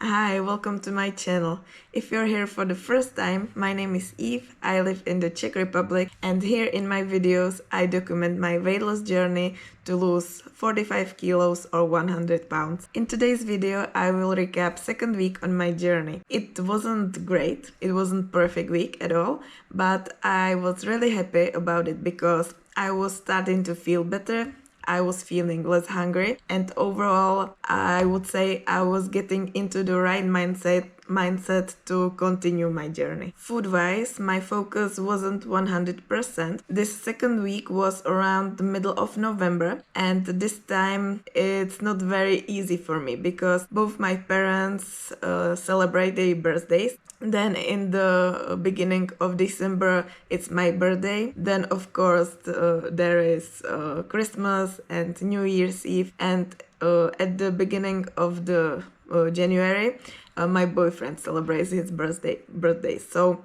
Hi, welcome to my channel. If you're here for the first time, my name is Eve, I live in the Czech Republic, and here in my videos I document my weight loss journey to lose 45 kilos or 100 pounds. In today's video I will recap second week on my journey. It wasn't great, it wasn't perfect week at all, but I was really happy about it because I was starting to feel better. I was feeling less hungry, and overall I would say I was getting into the right mindset to continue my journey. Food wise, my focus wasn't 100%. This second week was around the middle of November, and this time it's not very easy for me because both my parents celebrate their birthdays. Then in the beginning of December, it's my birthday. Then of course there is Christmas and New Year's Eve. And at the beginning of the January, my boyfriend celebrates his birthday. So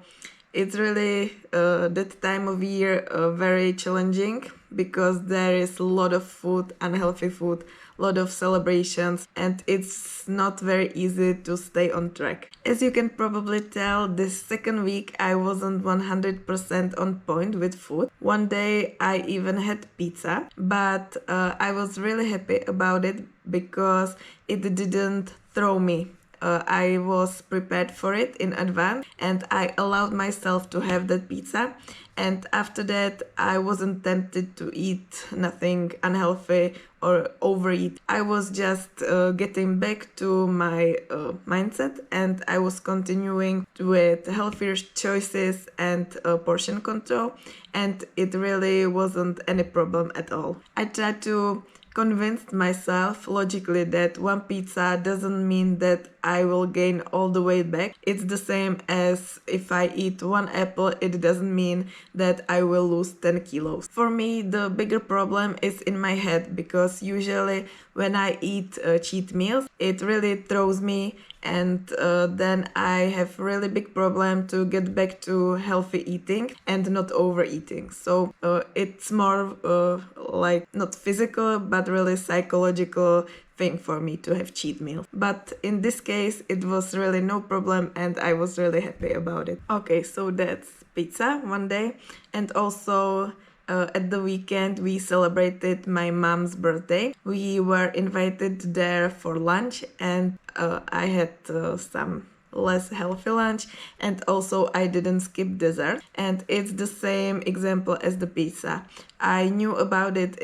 it's really that time of year very challenging because there is a lot of food, unhealthy food, a lot of celebrations, and it's not very easy to stay on track. As you can probably tell, this second week I wasn't 100% on point with food. One day I even had pizza, but I was really happy about it because it didn't throw me. I was prepared for it in advance and I allowed myself to have that pizza. And after that, I wasn't tempted to eat nothing unhealthy or overeat. I was just getting back to my mindset, and I was continuing with healthier choices and portion control. And it really wasn't any problem at all. I tried to convinced myself logically that one pizza doesn't mean that I will gain all the weight back. It's the same as if I eat one apple, it doesn't mean that I will lose 10 kilos. For me, the bigger problem is in my head because usually when I eat cheat meals, it really throws me, and then I have really big problem to get back to healthy eating and not overeating. So it's more like not physical but really psychological thing for me to have cheat meals. But in this case it was really no problem and I was really happy about it. Okay, so that's pizza one day, and also at the weekend we celebrated my mom's birthday. We were invited there for lunch, and I had some less healthy lunch, and also I didn't skip dessert, and it's the same example as the pizza. I knew about it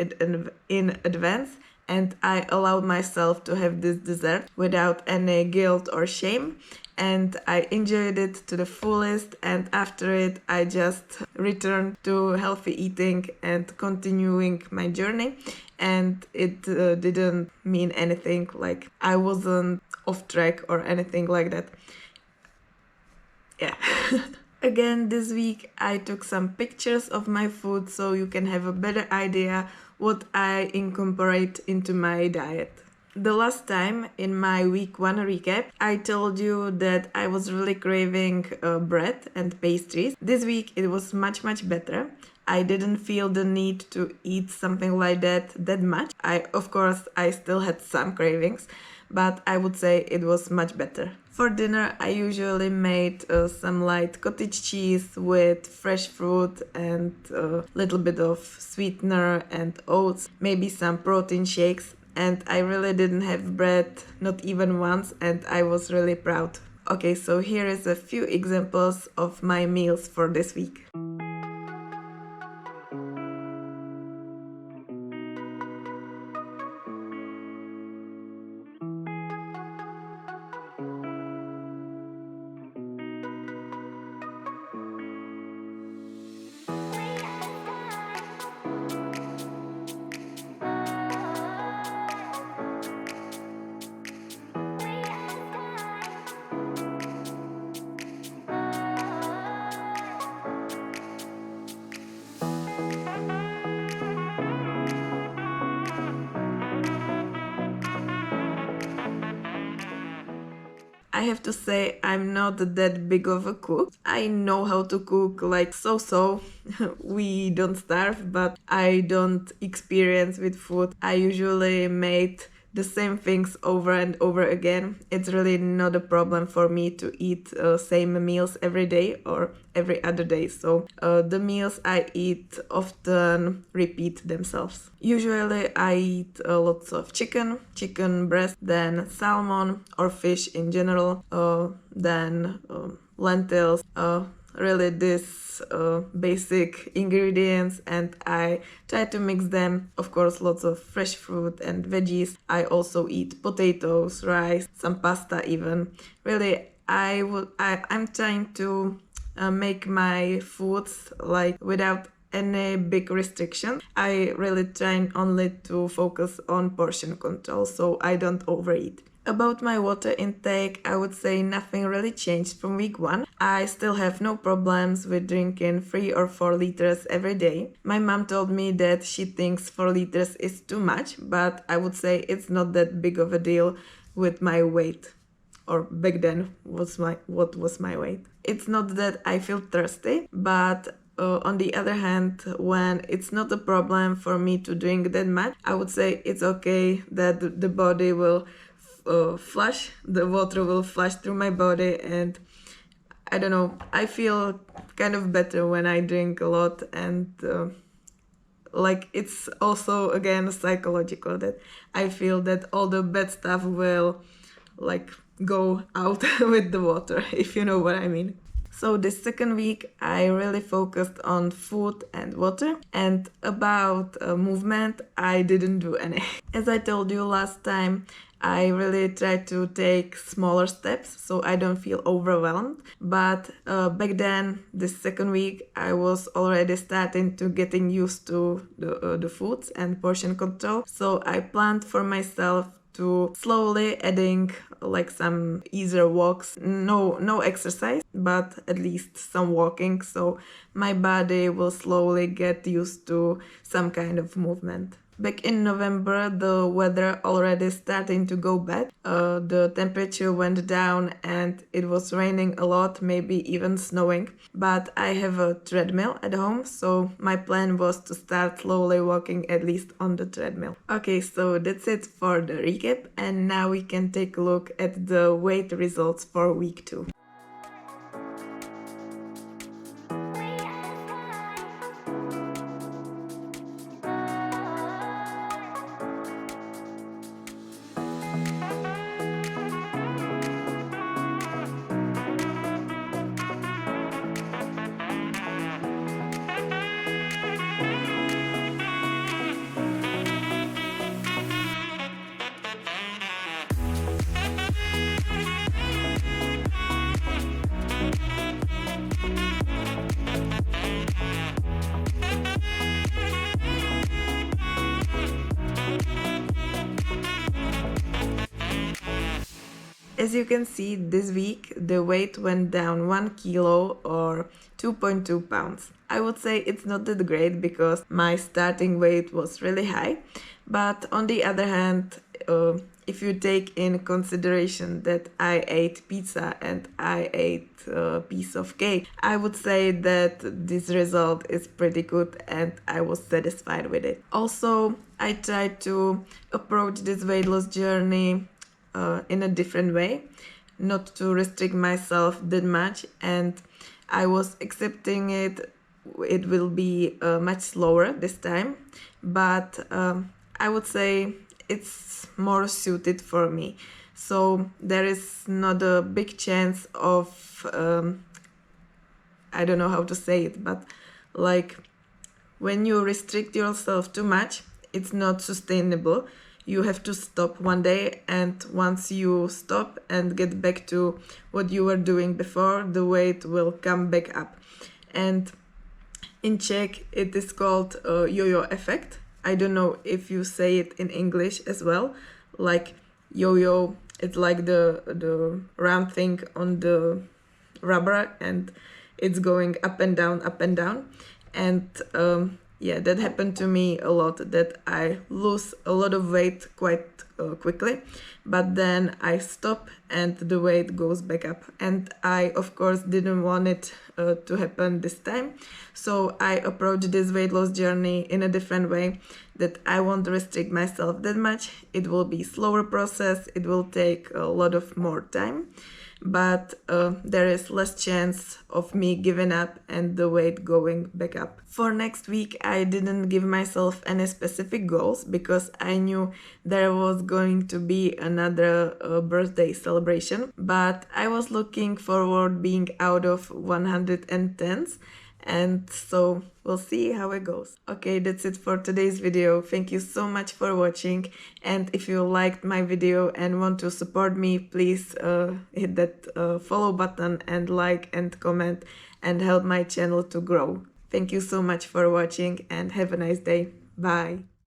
in advance, and I allowed myself to have this dessert without any guilt or shame, and I enjoyed it to the fullest. And after it I just returned to healthy eating and continuing my journey, and it didn't mean anything like I wasn't off track or anything like that. Yeah. Again, this week I took some pictures of my food so you can have a better idea what I incorporate into my diet. The last time in my week 1 recap, I told you that I was really craving bread and pastries. This week it was much better. I didn't feel the need to eat something like that much. Of course, I still had some cravings, but I would say it was much better. For dinner, I usually made some light cottage cheese with fresh fruit and a little bit of sweetener and oats, maybe some protein shakes. And I really didn't have bread, not even once, and I was really proud. Okay, so here is a few examples of my meals for this week. I have to say I'm not that big of a cook. I know how to cook like so. We don't starve, but I don't experience with food. I usually made the same things over and over again. It's really not a problem for me to eat same meals every day or every other day. So the meals I eat often repeat themselves. Usually I eat lots of chicken breast, then salmon or fish in general, then lentils, really this basic ingredients, and I try to mix them. Of course, lots of fresh fruit and veggies. I also eat potatoes, rice, some pasta even. Really, I'm trying to make my foods like without any big restriction. I really try only to focus on portion control so I don't overeat. About my water intake, I would say nothing really changed from week 1. I still have no problems with drinking 3 or 4 liters every day. My mom told me that she thinks 4 liters is too much, but I would say it's not that big of a deal with my weight. Or back then, what was my weight? It's not that I feel thirsty, but on the other hand, when it's not a problem for me to drink that much, I would say it's okay that the body will flush, the water will flush through my body, and I don't know, I feel kind of better when I drink a lot, and like it's also again psychological that I feel that all the bad stuff will like go out with the water, if you know what I mean. So this second week I really focused on food and water, and about movement I didn't do any. As I told you last time, I really try to take smaller steps so I don't feel overwhelmed. But back then, this second week, I was already starting to getting used to the foods and portion control. So I planned for myself to slowly adding like some easier walks, no exercise, but at least some walking, so my body will slowly get used to some kind of movement. Back in November, the weather already starting to go bad. The temperature went down and it was raining a lot, maybe even snowing. But I have a treadmill at home, so my plan was to start slowly walking at least on the treadmill. Okay, so that's it for the recap, and now we can take a look at the weight results for week 2. As you can see, this week the weight went down 1 kilo or 2.2 pounds. I would say it's not that great because my starting weight was really high, but on the other hand, if you take in consideration that I ate pizza and I ate a piece of cake, I would say that this result is pretty good and I was satisfied with it. Also, I tried to approach this weight loss journey in a different way, not to restrict myself that much, and I was accepting it will be much slower this time, but I would say it's more suited for me. So there is not a big chance of I don't know how to say it, but like when you restrict yourself too much, it's not sustainable. You have to stop one day, and once you stop and get back to what you were doing before, the weight will come back up. And in Czech, it is called yo-yo effect. I don't know if you say it in English as well. Like yo-yo, it's like the round thing on the rubber, and it's going up and down, up and down. And yeah, that happened to me a lot, that I lose a lot of weight quite quickly, but then I stop and the weight goes back up. And I of course didn't want it to happen this time, so I approached this weight loss journey in a different way, that I won't restrict myself that much. It will be slower process, it will take a lot of more time, but there is less chance of me giving up and the weight going back up. For next week, I didn't give myself any specific goals because I knew there was going to be another birthday celebration, but I was looking forward being out of 110s, and so we'll see how it goes. Okay, that's it for today's video. Thank you so much for watching, and if you liked my video and want to support me, please hit that follow button and like and comment and help my channel to grow. Thank you so much for watching and have a nice day. Bye.